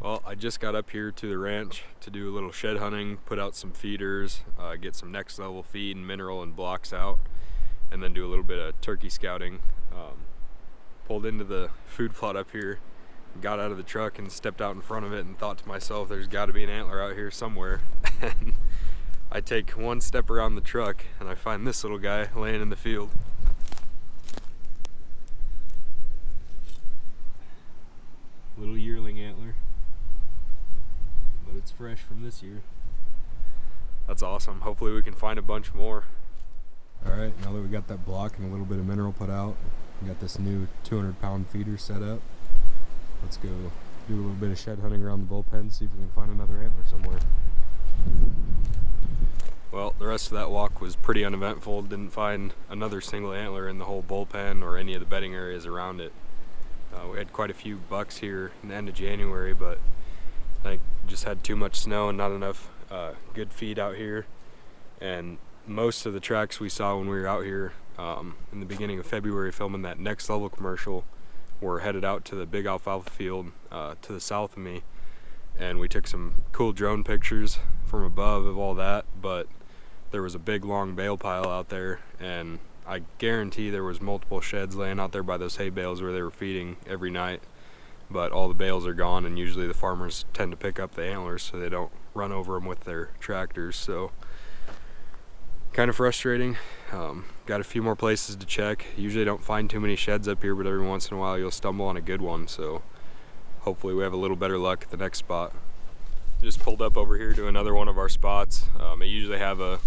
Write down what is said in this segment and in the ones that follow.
Well, I just got up here to the ranch to do a little shed hunting, put out some feeders, get some next level feed and mineral and blocks out, and then do a little bit of turkey scouting. Pulled into the food plot up here, got out of the truck and stepped out in front of it and thought to myself, there's got to be an antler out here somewhere. And I take one step around the truck and I find this little guy laying in the field. Little yearling antler, but it's fresh from this year. That's awesome. Hopefully we can find a bunch more. Alright, now that we got that block and a little bit of mineral put out, we got this new 200-pound feeder set up. Let's go do a little bit of shed hunting around the bullpen, see if we can find another antler somewhere. Well, the rest of that walk was pretty uneventful. Didn't find another single antler in the whole bullpen or any of the bedding areas around it. We had quite a few bucks here in the end of January, but I think just had too much snow and not enough good feed out here. And most of the tracks we saw when we were out here in the beginning of February filming that Next Level commercial were headed out to the big alfalfa field to the south of me, and we took some cool drone pictures from above of all that, but there was a big long bale pile out there, and I guarantee there was multiple sheds laying out there by those hay bales where they were feeding every night, but all the bales are gone, and usually the farmers tend to pick up the antlers so they don't run over them with their tractors. So kind of frustrating. Got a few more places to check. Usually don't find too many sheds up here, but every once in a while you'll stumble on a good one, so hopefully we have a little better luck at the next spot. Just pulled up over here to another one of our spots. I usually have a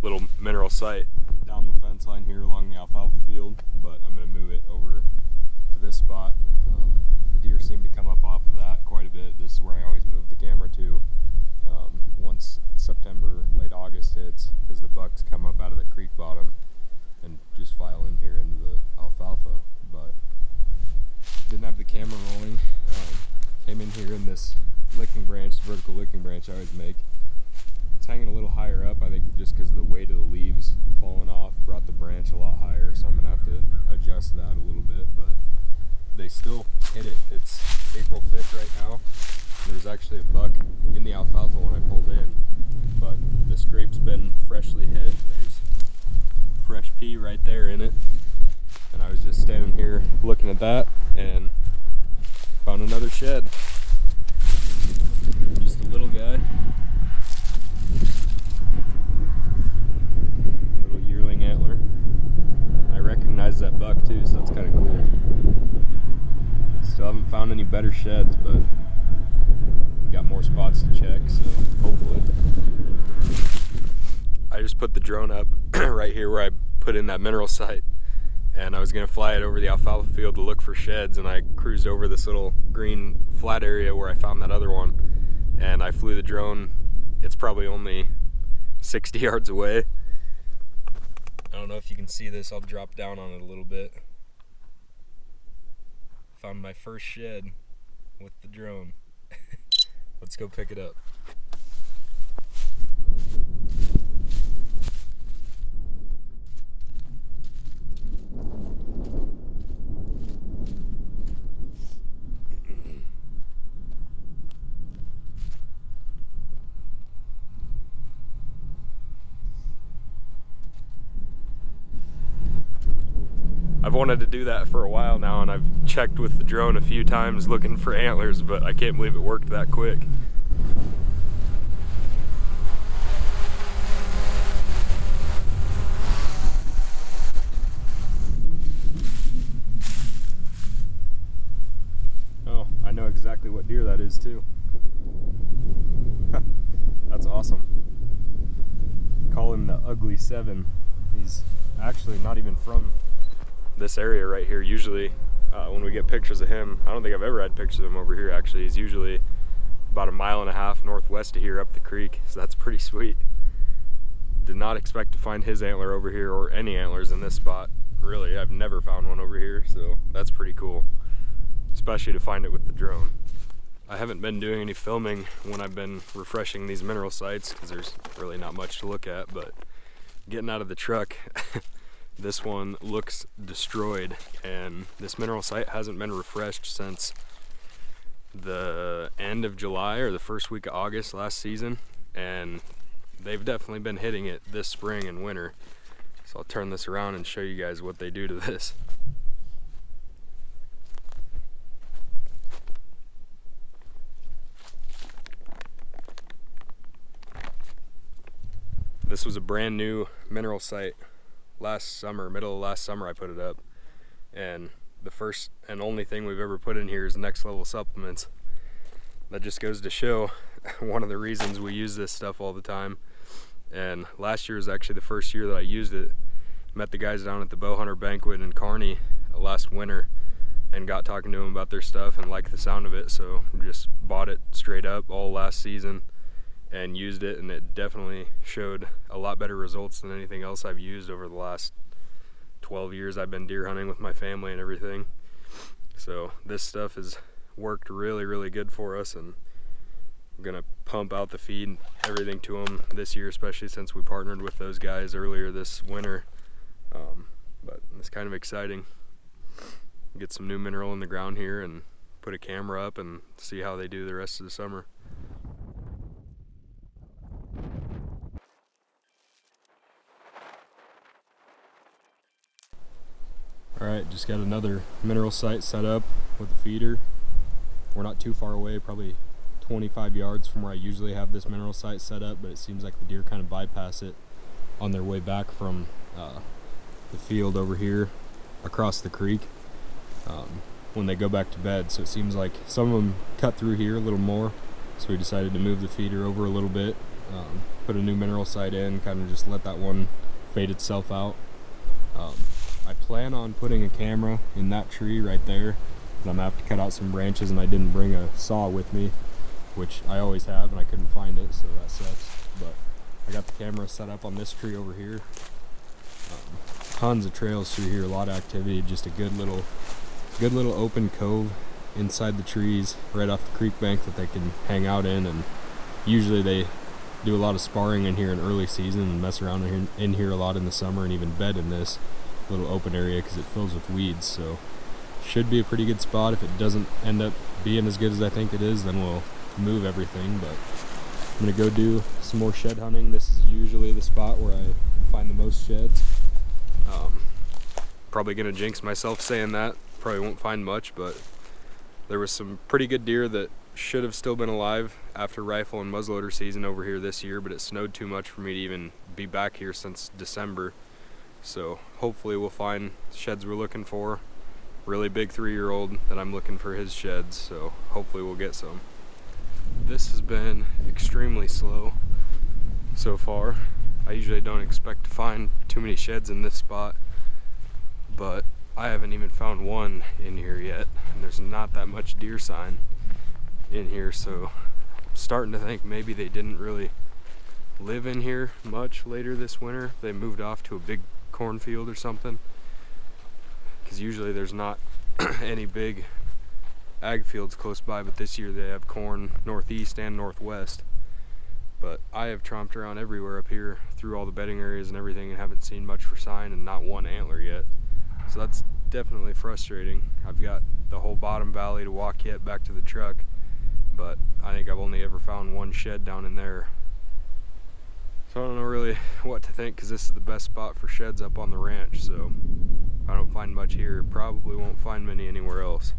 little mineral site down the fence line here along the alfalfa field, but I'm going to move it over to this spot. The deer seem to come up off of that quite a bit. This is where I always move the camera to once September, late August hits, because the bucks come up out of the creek bottom and just file in here into the alfalfa. But didn't have the camera rolling. Came in here in this licking branch, the vertical licking branch I always make. It's hanging a little higher up, I think just because of the weight of the leaves falling off, brought the branch a lot higher, so I'm going to have to adjust that a little bit, but they still hit it. It's April 5th right now. There's actually a buck in the alfalfa when I pulled in, but the scrape's been freshly hit. There's fresh pea right there in it, and I was just standing here looking at that and found another shed. Just a little guy. Little yearling antler. I recognize that buck too, so that's kind of cool. Still haven't found any better sheds, but got more spots to check, so hopefully. I just put the drone up right here where I put in that mineral site, and I was going to fly it over the alfalfa field to look for sheds, and I cruised over this little green flat area where I found that other one, and I flew the drone. It's probably only 60 yards away. I don't know if you can see this. I'll drop down on it a little bit. Found my first shed with the drone. Let's go pick it up. I've wanted to do that for a while now, and I've checked with the drone a few times looking for antlers, but I can't believe it worked that quick. Oh, I know exactly what deer that is too. That's awesome. Call him the Ugly 7. He's actually not even from this area right here. Usually when we get pictures of him, I don't think I've ever had pictures of him over here actually. He's usually about 1.5 miles northwest of here up the creek, so that's pretty sweet. Did not expect to find his antler over here, or any antlers in this spot. Really, I've never found one over here, so that's pretty cool, especially to find it with the drone. I haven't been doing any filming when I've been refreshing these mineral sites because there's really not much to look at, but getting out of the truck this one looks destroyed, and this mineral site hasn't been refreshed since the end of July or the first week of August last season, and they've definitely been hitting it this spring and winter. So I'll turn this around and show you guys what they do to this. This was a brand new mineral site last summer, middle of last summer I put it up. And the first and only thing we've ever put in here is NXT Level Supplements. That just goes to show one of the reasons we use this stuff all the time. And last year was actually the first year that I used it. Met the guys down at the Bowhunter Banquet in Kearney last winter and got talking to them about their stuff and liked the sound of it. So we just bought it straight up all last season and used it, and it definitely showed a lot better results than anything else I've used over the last 12 years I've been deer hunting with my family and everything. So this stuff has worked really, really good for us, and I'm gonna pump out the feed and everything to them this year, especially since we partnered with those guys earlier this winter. But it's kind of exciting. Get some new mineral in the ground here and put a camera up and see how they do the rest of the summer. Alright, just got another mineral site set up with a feeder. We're not too far away, probably 25 yards from where I usually have this mineral site set up, but it seems like the deer kind of bypass it on their way back from the field over here across the creek when they go back to bed. So it seems like some of them cut through here a little more, so we decided to move the feeder over a little bit, put a new mineral site in, kind of just let that one fade itself out. I plan on putting a camera in that tree right there, but I'm gonna have to cut out some branches, and I didn't bring a saw with me, which I always have, and I couldn't find it, so that sucks. But I got the camera set up on this tree over here. Tons of trails through here, a lot of activity, just a good little open cove inside the trees right off the creek bank that they can hang out in. And usually they do a lot of sparring in here in early season and mess around in here a lot in the summer, and even bed in this little open area because it fills with weeds. So should be a pretty good spot. If it doesn't end up being as good as I think it is, then we'll move everything. But I'm gonna go do some more shed hunting. This is usually the spot where I find the most sheds. Probably gonna jinx myself saying that, probably won't find much, but there was some pretty good deer that should have still been alive after rifle and muzzleloader season over here this year, but it snowed too much for me to even be back here since December. So hopefully we'll find sheds we're looking for. Really big 3-year-old that I'm looking for his sheds, so hopefully we'll get some. This has been extremely slow so far. I usually don't expect to find too many sheds in this spot, but I haven't even found one in here yet, and there's not that much deer sign in here, so I'm starting to think maybe they didn't really live in here much later this winter. They moved off to a big cornfield or something, because usually there's not any big ag fields close by, but this year they have corn northeast and northwest. But I have tromped around everywhere up here through all the bedding areas and everything and haven't seen much for sign, and not one antler yet. So that's definitely frustrating. I've got the whole bottom valley to walk yet back to the truck, but I think I've only ever found one shed down in there. So I don't know really what to think, because this is the best spot for sheds up on the ranch. So if I don't find much here, probably won't find many anywhere else.